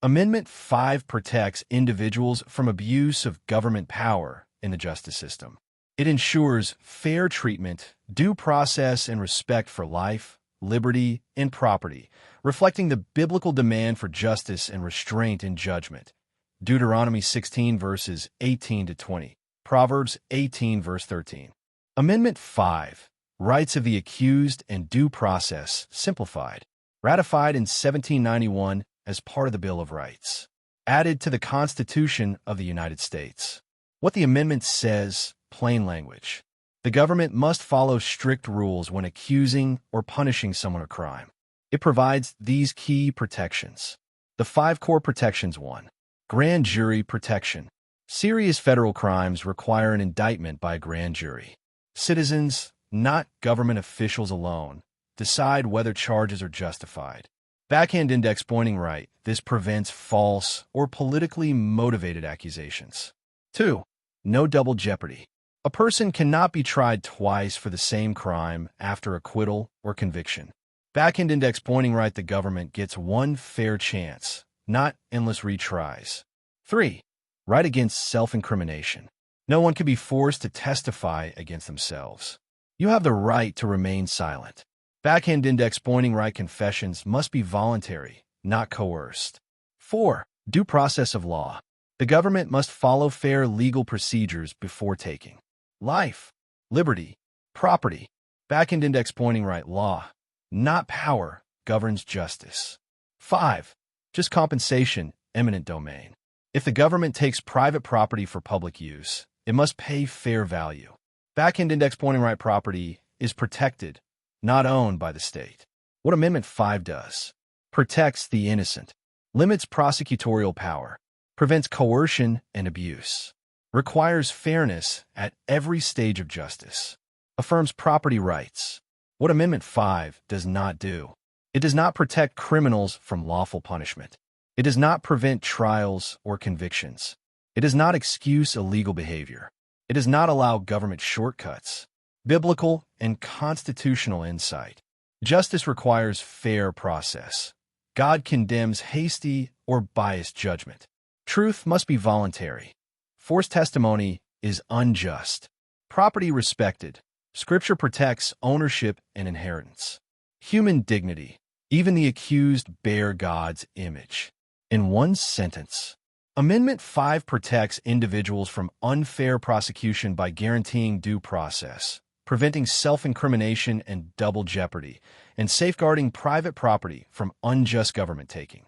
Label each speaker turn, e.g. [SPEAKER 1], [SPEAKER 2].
[SPEAKER 1] Amendment 5 protects individuals from abuse of government power in the justice system. It ensures fair treatment, due process, and respect for life, liberty, and property, reflecting the biblical demand for justice and restraint in judgment. Deuteronomy 16 verses 18 to 20, Proverbs 18 verse 13. Amendment 5, Rights of the Accused and Due Process, simplified. Ratified in 1791 as part of the Bill of Rights. Added to the Constitution of the United States. What the amendment says, plain language. The government must follow strict rules when accusing or punishing someone of crime. It provides these key protections. The 5 core protections. 1. Grand jury protection. Serious federal crimes require an indictment by a grand jury. Citizens, not government officials alone, decide whether charges are justified. Backhand index pointing right. This prevents false or politically motivated accusations. 2. No double jeopardy. A person cannot be tried twice for the same crime after acquittal or conviction. Backhand index pointing right. The government gets one fair chance, not endless retries. 3. Right against self-incrimination. No one can be forced to testify against themselves. You have the right to remain silent. Backhand index pointing right. Confessions must be voluntary, not coerced. 4. Due process of law. The government must follow fair legal procedures before taking life, liberty, property. Backhand index pointing right. Law, not power, governs justice. 5. Just compensation, eminent domain. If the government takes private property for public use, it must pay fair value. Backhand index pointing right. Property is protected, not owned by the state. What Amendment 5 does: protects the innocent, limits prosecutorial power, prevents coercion and abuse, requires fairness at every stage of justice, affirms property rights. What Amendment 5 does not do: it does not protect criminals from lawful punishment. It does not prevent trials or convictions. It does not excuse illegal behavior. It does not allow government shortcuts. Biblical and constitutional insight. Justice requires fair process. God condemns hasty or biased judgment. Truth must be voluntary. Forced testimony is unjust. Property respected. Scripture protects ownership and inheritance. Human dignity. Even the accused bear God's image. In one sentence, Amendment 5 protects individuals from unfair prosecution by guaranteeing due process, preventing self-incrimination and double jeopardy, and safeguarding private property from unjust government taking.